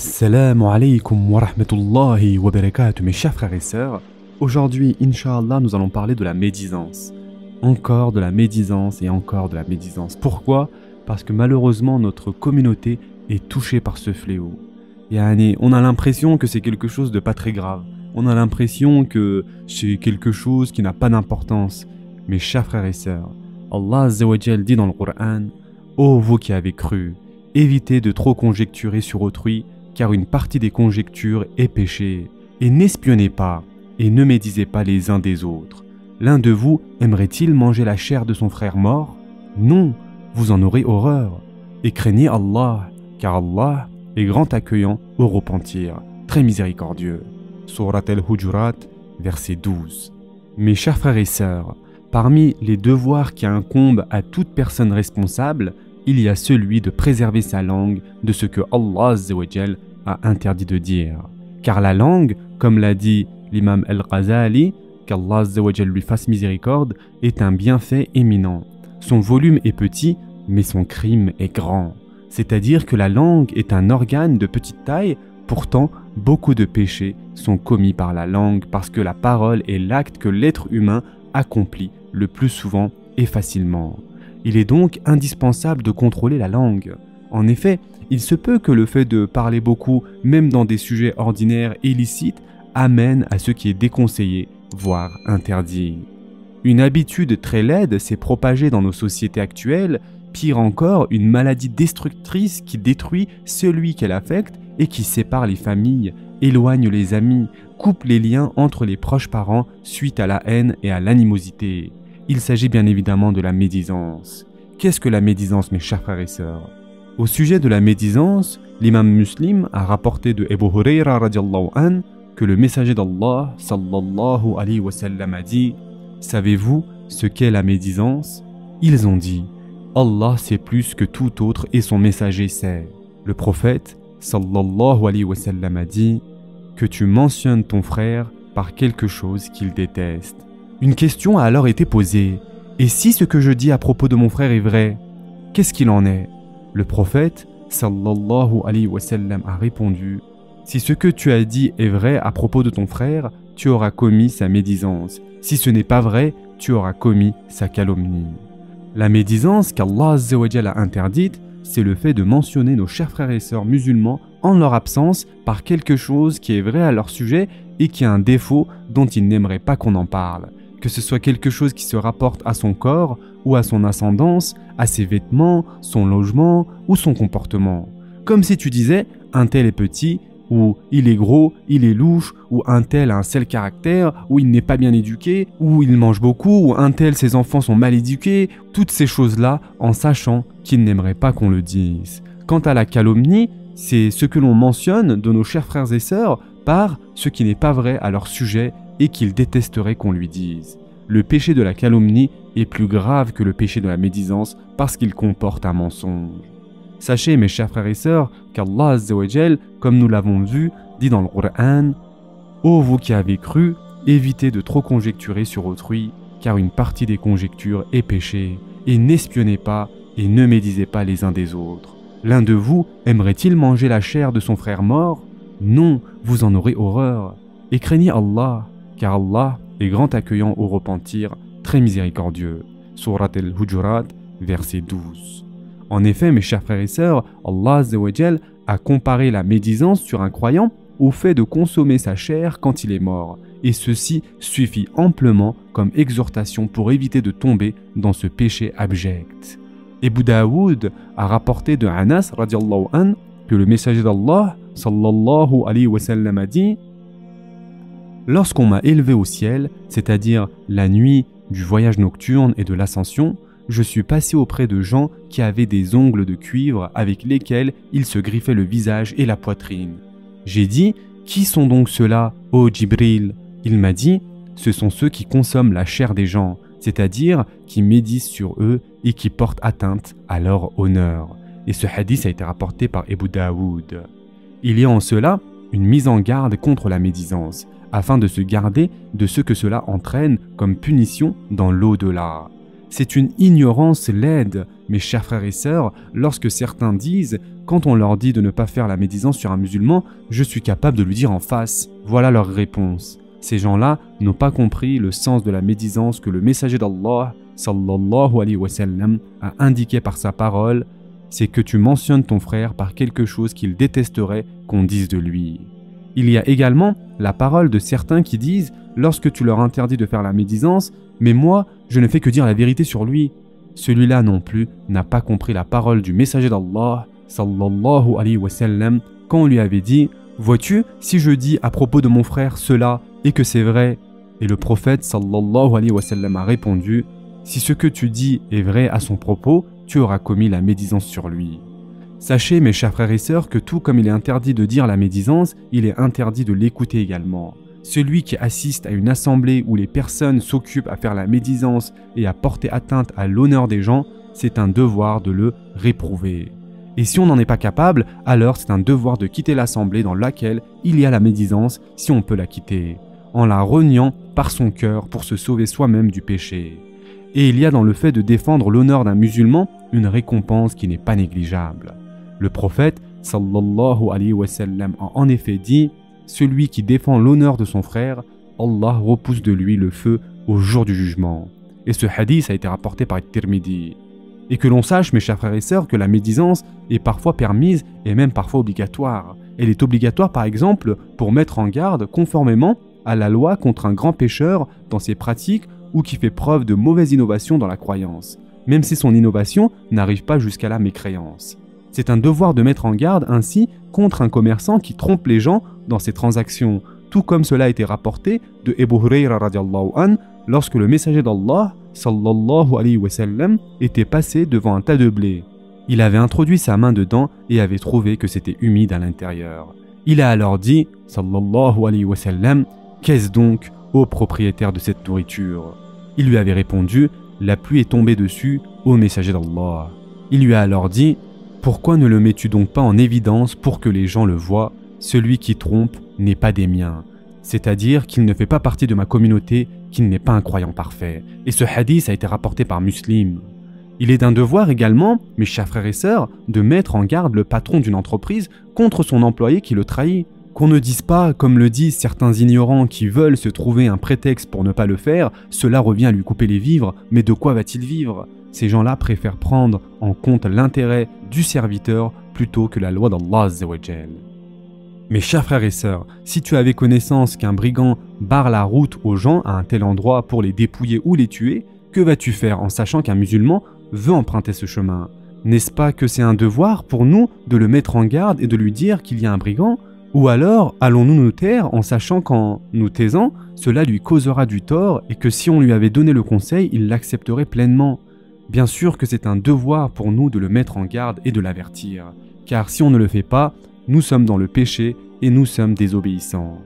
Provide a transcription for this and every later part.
Assalamu alaikum wa rahmatullahi wa barakatuh, mes chers frères et sœurs. Aujourd'hui, Inch'Allah, nous allons parler de la médisance. Encore de la médisance et encore de la médisance. Pourquoi? Parce que malheureusement, notre communauté est touchée par ce fléau. On a l'impression que c'est quelque chose de pas très grave. On a l'impression que c'est quelque chose qui n'a pas d'importance. Mes chers frères et sœurs, Allah Azza wa Jal dit dans le Coran: ô vous qui avez cru, évitez de trop conjecturer sur autrui, car une partie des conjectures est péché. Et n'espionnez pas, et ne médisez pas les uns des autres. L'un de vous aimerait-il manger la chair de son frère mort? Non, vous en aurez horreur. Et craignez Allah, car Allah est grand accueillant au repentir, très miséricordieux. Surat al-Hujurat, verset 12. Mes chers frères et sœurs, parmi les devoirs qui incombent à toute personne responsable, il y a celui de préserver sa langue de ce que Allah Azza wa Jal a interdit de dire. Car la langue, comme l'a dit l'imam Al-Ghazali, qu'Allah Azza wa Jal lui fasse miséricorde, est un bienfait éminent. Son volume est petit, mais son crime est grand. C'est-à-dire que la langue est un organe de petite taille, pourtant beaucoup de péchés sont commis par la langue parce que la parole est l'acte que l'être humain accomplit le plus souvent et facilement. Il est donc indispensable de contrôler la langue. En effet, il se peut que le fait de parler beaucoup, même dans des sujets ordinaires et illicites, amène à ce qui est déconseillé, voire interdit. Une habitude très laide s'est propagée dans nos sociétés actuelles, pire encore, une maladie destructrice qui détruit celui qu'elle affecte et qui sépare les familles, éloigne les amis, coupe les liens entre les proches parents suite à la haine et à l'animosité. Il s'agit bien évidemment de la médisance. Qu'est-ce que la médisance, mes chers frères et sœurs? Au sujet de la médisance, l'imam Muslim a rapporté de Abu Hurayra radiallahu an que le messager d'Allah sallallahu alayhi wa sallam a dit: savez-vous ce qu'est la médisance? Ils ont dit: Allah sait plus que tout autre et son messager sait. Le prophète sallallahu alayhi wa sallam a dit: que tu mentionnes ton frère par quelque chose qu'il déteste. Une question a alors été posée: et si ce que je dis à propos de mon frère est vrai, qu'est-ce qu'il en est? Le prophète sallallahu alayhi wa sallam a répondu: si ce que tu as dit est vrai à propos de ton frère, tu auras commis sa médisance. Si ce n'est pas vrai, tu auras commis sa calomnie. La médisance qu'Allah Azza wa Jalla a interdite, c'est le fait de mentionner nos chers frères et sœurs musulmans en leur absence par quelque chose qui est vrai à leur sujet et qui a un défaut dont ils n'aimeraient pas qu'on en parle. Que ce soit quelque chose qui se rapporte à son corps ou à son ascendance, à ses vêtements, son logement ou son comportement. Comme si tu disais: un tel est petit, ou il est gros, il est louche, ou un tel a un sale caractère, ou il n'est pas bien éduqué, ou il mange beaucoup, ou un tel ses enfants sont mal éduqués, toutes ces choses-là en sachant qu'il n'aimerait pas qu'on le dise. Quant à la calomnie, c'est ce que l'on mentionne de nos chers frères et sœurs par ce qui n'est pas vrai à leur sujet et qu'ils détesteraient qu'on lui dise. Le péché de la calomnie est plus grave que le péché de la médisance parce qu'il comporte un mensonge. Sachez, mes chers frères et sœurs, qu'Allah Azza wa Jal, comme nous l'avons vu, dit dans le Coran: ô vous qui avez cru, évitez de trop conjecturer sur autrui, car une partie des conjectures est péché, et n'espionnez pas et ne médisez pas les uns des autres. L'un de vous aimerait-il manger la chair de son frère mort? Non, vous en aurez horreur. Et craignez Allah, car Allah est grand accueillant au repentir, très miséricordieux. Surat al-Hujurat, verset 12. En effet, mes chers frères et sœurs, Allah Azza wa Jal a comparé la médisance sur un croyant au fait de consommer sa chair quand il est mort, et ceci suffit amplement comme exhortation pour éviter de tomber dans ce péché abject. Abu Daoud a rapporté de Anas radiallahu an que le messager d'Allah sallallahu alayhi wa sallam a dit: lorsqu'on m'a élevé au ciel, c'est-à-dire la nuit du voyage nocturne et de l'ascension, je suis passé auprès de gens qui avaient des ongles de cuivre avec lesquels ils se griffaient le visage et la poitrine. J'ai dit: qui sont donc ceux-là, ô Jibril? Il m'a dit: ce sont ceux qui consomment la chair des gens, c'est-à-dire qui médisent sur eux et qui portent atteinte à leur honneur. Et ce hadith a été rapporté par Abu Daoud. Il y a en cela une mise en garde contre la médisance, afin de se garder de ce que cela entraîne comme punition dans l'au-delà. C'est une ignorance laide, mes chers frères et sœurs, lorsque certains disent, quand on leur dit de ne pas faire la médisance sur un musulman, je suis capable de lui dire en face. Voilà leur réponse. Ces gens-là n'ont pas compris le sens de la médisance que le messager d'Allah, sallallahu alayhi wa sallam, a indiqué par sa parole, c'est que tu mentionnes ton frère par quelque chose qu'il détesterait qu'on dise de lui. Il y a également la parole de certains qui disent, lorsque tu leur interdis de faire la médisance, mais moi, je ne fais que dire la vérité sur lui. Celui-là non plus n'a pas compris la parole du messager d'Allah, sallallahu alayhi wa sallam, quand on lui avait dit, vois-tu, si je dis à propos de mon frère cela et que c'est vrai, et le prophète sallallahu alayhi wa sallam a répondu, si ce que tu dis est vrai à son propos, tu auras commis la médisance sur lui. Sachez, mes chers frères et sœurs, que tout comme il est interdit de dire la médisance, il est interdit de l'écouter également. Celui qui assiste à une assemblée où les personnes s'occupent à faire la médisance et à porter atteinte à l'honneur des gens, c'est un devoir de le réprouver. Et si on n'en est pas capable, alors c'est un devoir de quitter l'assemblée dans laquelle il y a la médisance, si on peut la quitter, en la reniant par son cœur pour se sauver soi-même du péché. Et il y a dans le fait de défendre l'honneur d'un musulman une récompense qui n'est pas négligeable. Le prophète, sallallahu alayhi wa sallam, a en effet dit « Celui qui défend l'honneur de son frère, Allah repousse de lui le feu au jour du jugement. » Et ce hadith a été rapporté par Tirmidhi. Et que l'on sache, mes chers frères et sœurs, que la médisance est parfois permise et même parfois obligatoire. Elle est obligatoire par exemple pour mettre en garde conformément à la loi contre un grand pécheur dans ses pratiques ou qui fait preuve de mauvaise innovation dans la croyance, même si son innovation n'arrive pas jusqu'à la mécréance. C'est un devoir de mettre en garde ainsi contre un commerçant qui trompe les gens dans ses transactions, tout comme cela a été rapporté de Abu Hurayra radiallahu an lorsque le messager d'Allah, sallallahu alayhi wa sallam, était passé devant un tas de blé. Il avait introduit sa main dedans et avait trouvé que c'était humide à l'intérieur. Il a alors dit, sallallahu alayhi wa sallam, qu'est-ce donc, ô propriétaire de cette nourriture? Il lui avait répondu, la pluie est tombée dessus, ô messager d'Allah. Il lui a alors dit, pourquoi ne le mets-tu donc pas en évidence pour que les gens le voient? Celui qui trompe n'est pas des miens. C'est-à-dire qu'il ne fait pas partie de ma communauté, qu'il n'est pas un croyant parfait. Et ce hadith a été rapporté par Muslim. Il est d'un devoir également, mes chers frères et sœurs, de mettre en garde le patron d'une entreprise contre son employé qui le trahit. Qu'on ne dise pas, comme le disent certains ignorants qui veulent se trouver un prétexte pour ne pas le faire, cela revient à lui couper les vivres, mais de quoi va-t-il vivre? Ces gens-là préfèrent prendre en compte l'intérêt du serviteur plutôt que la loi d'Allah Azza wa Jal. Mes chers frères et sœurs, si tu avais connaissance qu'un brigand barre la route aux gens à un tel endroit pour les dépouiller ou les tuer, que vas-tu faire en sachant qu'un musulman veut emprunter ce chemin? N'est-ce pas que c'est un devoir pour nous de le mettre en garde et de lui dire qu'il y a un brigand? Ou alors, allons-nous nous taire en sachant qu'en nous taisant, cela lui causera du tort et que si on lui avait donné le conseil, il l'accepterait pleinement? Bien sûr que c'est un devoir pour nous de le mettre en garde et de l'avertir, car si on ne le fait pas, nous sommes dans le péché et nous sommes désobéissants.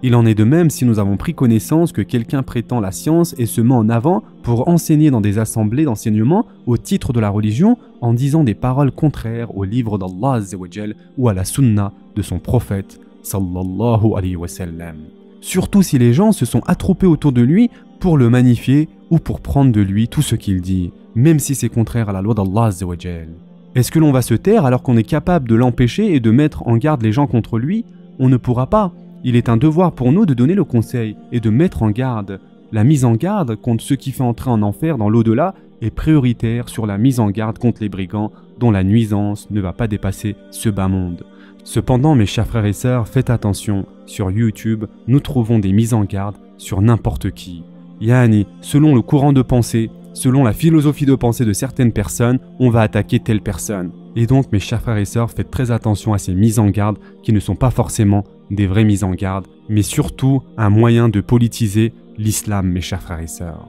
Il en est de même si nous avons pris connaissance que quelqu'un prétend la science et se met en avant pour enseigner dans des assemblées d'enseignement au titre de la religion en disant des paroles contraires au livre d'Allah Azza wa Jal ou à la sunna de son prophète sallallahu alayhi wa sallam. Surtout si les gens se sont attroupés autour de lui pour le magnifier ou pour prendre de lui tout ce qu'il dit, même si c'est contraire à la loi d'Allah Azza wa Jal. Est-ce que l'on va se taire alors qu'on est capable de l'empêcher et de mettre en garde les gens contre lui? On ne pourra pas. Il est un devoir pour nous de donner le conseil et de mettre en garde. La mise en garde contre ce qui fait entrer en enfer dans l'au-delà est prioritaire sur la mise en garde contre les brigands dont la nuisance ne va pas dépasser ce bas monde. Cependant, mes chers frères et sœurs, faites attention, sur YouTube, nous trouvons des mises en garde sur n'importe qui. Yani, selon le courant de pensée, selon la philosophie de pensée de certaines personnes, on va attaquer telle personne. Et donc, mes chers frères et sœurs, faites très attention à ces mises en garde qui ne sont pas forcément des vraies mises en garde, mais surtout un moyen de politiser l'islam, mes chers frères et sœurs.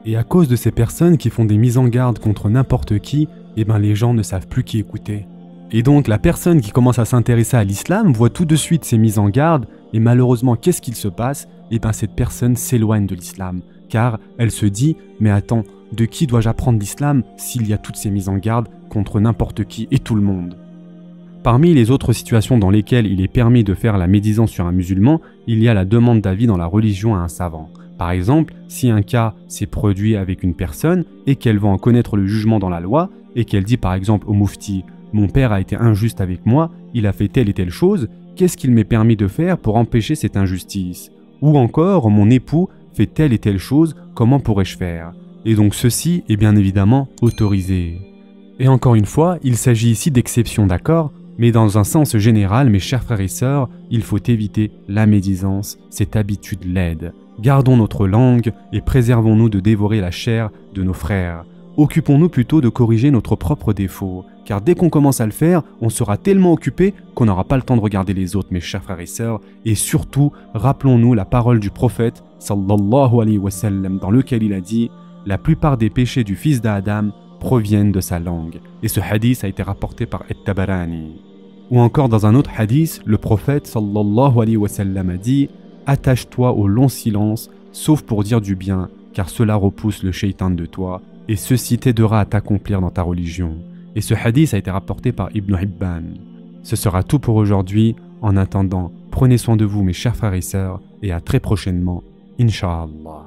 Et à cause de ces personnes qui font des mises en garde contre n'importe qui, les gens ne savent plus qui écouter. Et donc la personne qui commence à s'intéresser à l'islam voit tout de suite ces mises en garde, et malheureusement qu'est-ce qu'il se passe? Cette personne s'éloigne de l'islam, car elle se dit « mais attends, de qui dois-je apprendre l'islam s'il y a toutes ces mises en garde contre n'importe qui et tout le monde ?» Parmi les autres situations dans lesquelles il est permis de faire la médisance sur un musulman, il y a la demande d'avis dans la religion à un savant. Par exemple, si un cas s'est produit avec une personne et qu'elle va en connaître le jugement dans la loi et qu'elle dit par exemple au mufti « Mon père a été injuste avec moi, il a fait telle et telle chose, qu'est-ce qu'il m'est permis de faire pour empêcher cette injustice ?» Ou encore « Mon époux fait telle et telle chose, comment pourrais-je faire ?» Et donc ceci est bien évidemment autorisé. Et encore une fois, il s'agit ici d'exceptions, d'accord ? Mais dans un sens général, mes chers frères et sœurs, il faut éviter la médisance, cette habitude laide. Gardons notre langue et préservons-nous de dévorer la chair de nos frères. Occupons-nous plutôt de corriger notre propre défaut, car dès qu'on commence à le faire, on sera tellement occupé qu'on n'aura pas le temps de regarder les autres, mes chers frères et sœurs. Et surtout, rappelons-nous la parole du prophète, sallallahu alayhi wa sallam, dans lequel il a dit « La plupart des péchés du fils d'Adam proviennent de sa langue. » Et ce hadith a été rapporté par At-Tabarani. Ou encore dans un autre hadith, le prophète sallallahu alayhi wa sallam a dit « Attache-toi au long silence, sauf pour dire du bien, car cela repousse le shaitan de toi, et ceci t'aidera à t'accomplir dans ta religion. » Et ce hadith a été rapporté par Ibn Hibban. Ce sera tout pour aujourd'hui. En attendant, prenez soin de vous mes chers frères et sœurs, et à très prochainement, Inch'Allah.